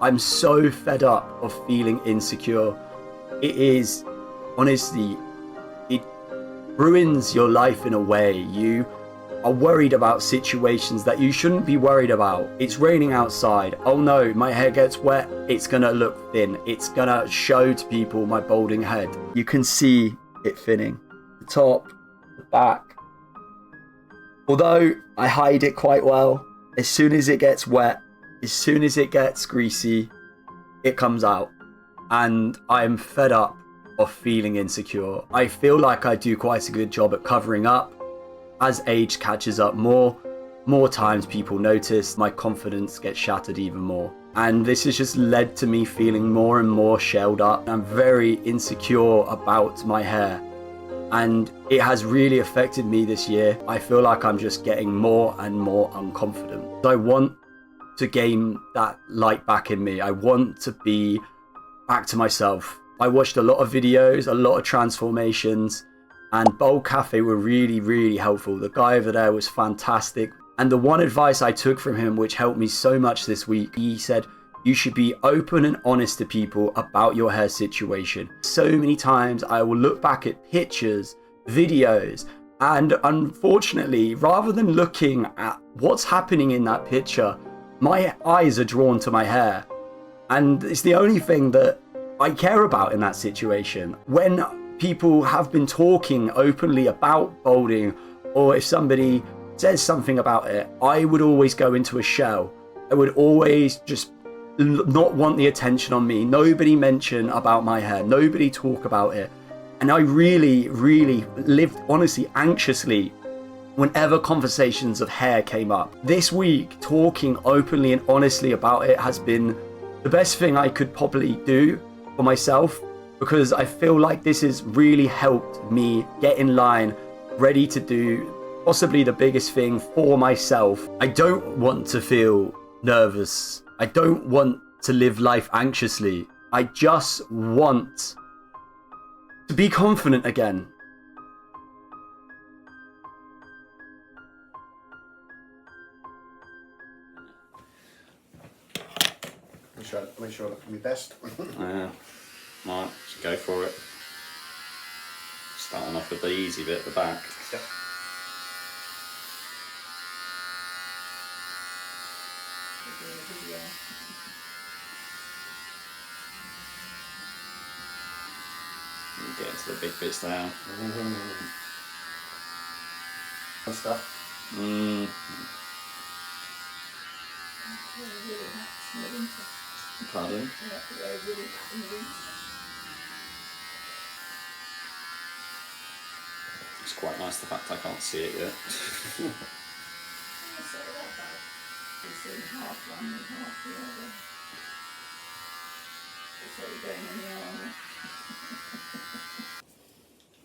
I'm so fed up of feeling insecure. It is, honestly, it ruins your life in a way. You are worried about situations that you shouldn't be worried about. It's raining outside. Oh no, my hair gets wet. It's gonna look thin. It's gonna show to people my balding head. You can see it thinning. The top, the back. Although I hide it quite well, as soon as it gets wet, as soon as it gets greasy, it comes out. And I am fed up of feeling insecure. I feel like I do quite a good job at covering up. As age catches up more times people notice, my confidence gets shattered even more. And this has just led to me feeling more and more shelled up. I'm very insecure about my hair. And it has really affected me this year. I feel like I'm just getting more and more unconfident. I want to gain that light back in me. I want to be back to myself. I watched a lot of videos, a lot of transformations, and Baldcafe were really, really helpful. The guy over there was fantastic. And the one advice I took from him, which helped me so much this week, he said, you should be open and honest to people about your hair situation. So many times I will look back at pictures, videos, and unfortunately, rather than looking at what's happening in that picture, my eyes are drawn to my hair. And it's the only thing that I care about in that situation. When people have been talking openly about balding, or if somebody says something about it, I would always go into a shell. I would always just not want the attention on me. Nobody mention about my hair. Nobody talk about it. And I really, really lived, honestly, anxiously whenever conversations of hair came up. This week, talking openly and honestly about it has been the best thing I could probably do for myself, because I feel like this has really helped me get in line, ready to do possibly the biggest thing for myself. I don't want to feel nervous. I don't want to live life anxiously. I just want to be confident again. Make sure I look my best. Yeah. Right, just go for it. Starting off with the easy bit at the back. Yep. Get into the big bits now. And stuff. Pardon? It's quite nice the fact I can't see it yet.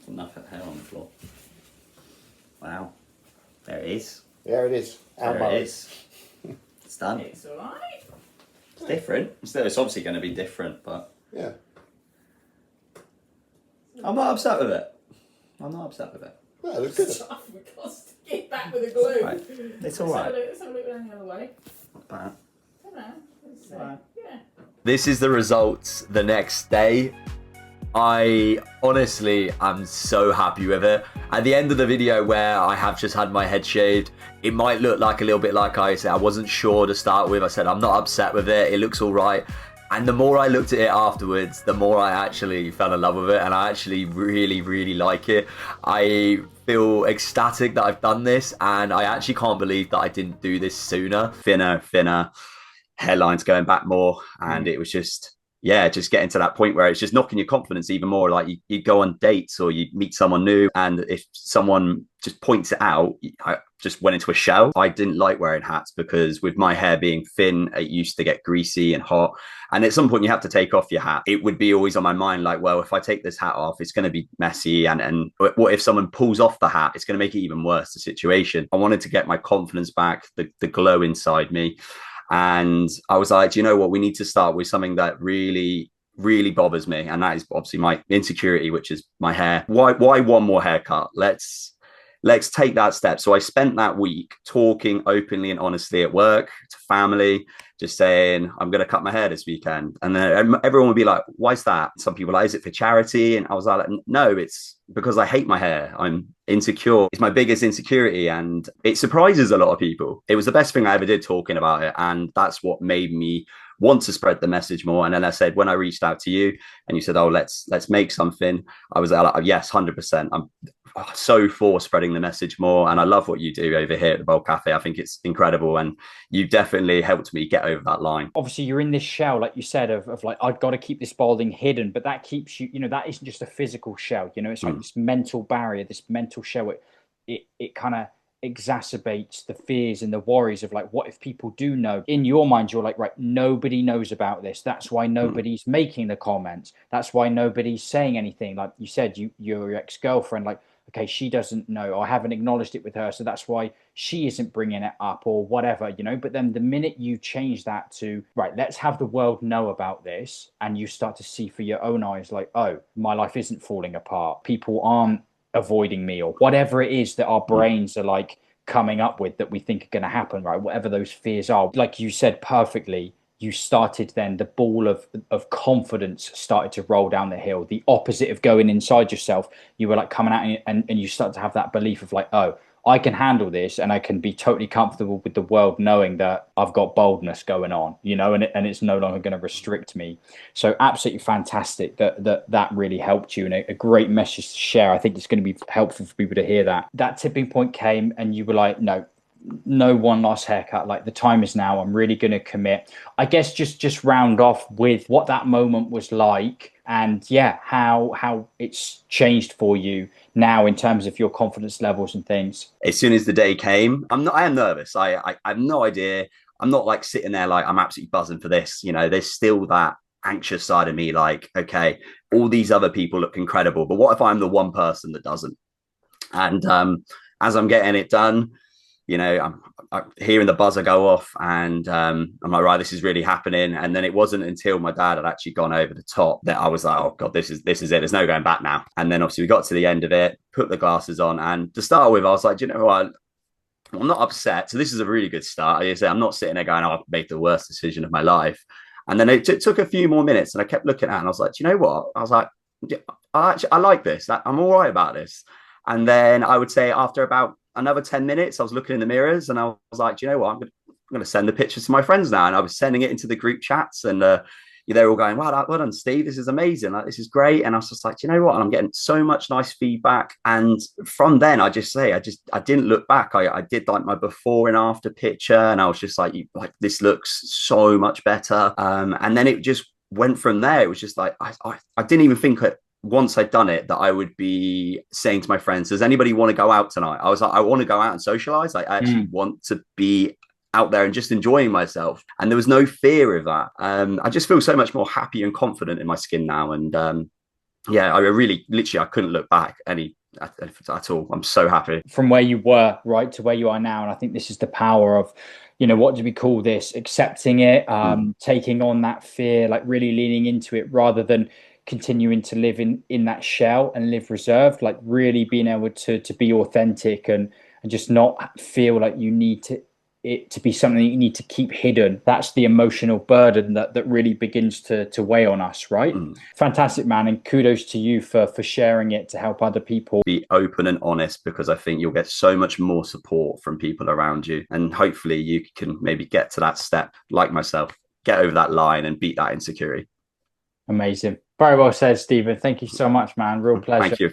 Enough hair on the floor. Wow. There it is. There it is. There it is. It's done. It's alright. It's different. It's obviously going to be different, but Yeah. I'm not upset with it. I'm not upset with it. Yeah, it looks good. Stuff we got to get back with the glue. Right. It's alright. Let's have a look around the other way. Not bad. I don't know. Let's see. Right. Yeah. This is the results the next day. I honestly am so happy with it. At the end of the video where I have just had my head shaved, it might look like a little bit like I said, I wasn't sure to start with. I said, I'm not upset with it. It looks all right. And the more I looked at it afterwards, the more I actually fell in love with it. And I actually really, really like it. I feel ecstatic that I've done this. And I actually can't believe that I didn't do this sooner. Thinner, hairlines going back more. And it was just, yeah, just getting to that point where it's just knocking your confidence even more. Like you go on dates or you meet someone new, and if someone just points it out, I just went into a shell. I didn't like wearing hats because with my hair being thin, it used to get greasy and hot. And at some point you have to take off your hat. It would be always on my mind, like, well, if I take this hat off, it's going to be messy. And what if someone pulls off the hat? It's going to make it even worse, the situation. I wanted to get my confidence back, the glow inside me. And I was like, do you know what? We need to start with something that really, really bothers me. And that is obviously my insecurity, which is my hair. Why one more haircut? Let's let's take that step. So I spent that week talking openly and honestly at work, to family, just saying, I'm going to cut my hair this weekend. And then everyone would be like, why is that? Some people like, is it for charity? And I was like, no, it's because I hate my hair. I'm insecure. It's my biggest insecurity. And it surprises a lot of people. It was the best thing I ever did talking about it. And that's what made me want to spread the message more. And then I said, when I reached out to you and you said, oh, let's make something, I was like, yes, 100%. I'm so for spreading the message more, and I love what you do over here at the Baldcafe. I think it's incredible, and you definitely helped me get over that line. Obviously you're in this shell, like you said, of like, I've got to keep this balding hidden, but that keeps you, you know, that isn't just a physical shell, you know, it's like this mental barrier, this mental shell. It kind of exacerbates the fears and the worries of like, what if people do know? In your mind, you're like, right, nobody knows about this. That's why nobody's making the comments. That's why nobody's saying anything. Like you said, your ex-girlfriend, like, okay, she doesn't know, or I haven't acknowledged it with her, so that's why she isn't bringing it up or whatever, you know. But then the minute you change that to, right, let's have the world know about this, and you start to see for your own eyes, like, oh, my life isn't falling apart. People aren't avoiding me, or whatever it is that our brains are like coming up with that we think are going to happen, right? Whatever those fears are, like you said perfectly, you started then, the ball of confidence started to roll down the hill. The opposite of going inside yourself, you were like coming out and you start to have that belief of like, oh, I can handle this, and I can be totally comfortable with the world knowing that I've got baldness going on, you know, and it's no longer going to restrict me. So absolutely fantastic that really helped you, and a great message to share. I think it's going to be helpful for people to hear that tipping point came and you were like, no one last haircut, like the time is now, I'm really going to commit. I guess just round off with what that moment was like, and yeah, how it's changed for you now in terms of your confidence levels and things. As soon as the day came, I am nervous. I have no idea. I'm not like sitting there like I'm absolutely buzzing for this. You know, there's still that anxious side of me, like, okay, all these other people look incredible, but what if I'm the one person that doesn't? And as I'm getting it done, you know, I'm hearing the buzzer go off, and I'm like, right, this is really happening. And then it wasn't until my dad had actually gone over the top that I was like, oh god, this is it. There's no going back now. And then obviously we got to the end of it, put the glasses on, and to start with, I was like, do you know what? I'm not upset. So this is a really good start. I say I'm not sitting there going, oh, I've made the worst decision of my life. And then it took a few more minutes, and I kept looking at it, and I was like, do you know what? I was like, I like this. I'm all right about this. And then I would say after about another 10 minutes, I was looking in the mirrors, and I was like, do you know what? I'm going to send the pictures to my friends now. And I was sending it into the group chats, and they're all going, wow, well done, Steve. This is amazing. Like, this is great. And I was just like, do you know what? And I'm getting so much nice feedback. And from then, I didn't look back. I did like my before and after picture, and I was just like, this looks so much better. And then it just went from there. It was just like, I didn't even think once I'd done it that I would be saying to my friends, does anybody want to go out tonight? I was like, I want to go out and socialize. I actually want to be out there and just enjoying myself. And there was no fear of that. I just feel so much more happy and confident in my skin now. And yeah, I really, literally, I couldn't look back at all. I'm so happy. From where you were, right, to where you are now. And I think this is the power of, you know, what do we call this? Accepting it, taking on that fear, like really leaning into it rather than continuing to live in that shell and live reserved, like really being able to be authentic and just not feel like you need it to be something you need to keep hidden. That's the emotional burden that really begins to weigh on us, right? Fantastic, man, and kudos to you for sharing it to help other people. Be open and honest, because I think you'll get so much more support from people around you, and hopefully you can maybe get to that step like myself, get over that line and beat that insecurity. Amazing. Very well said, Stephen. Thank you so much, man. Real pleasure. Thank you.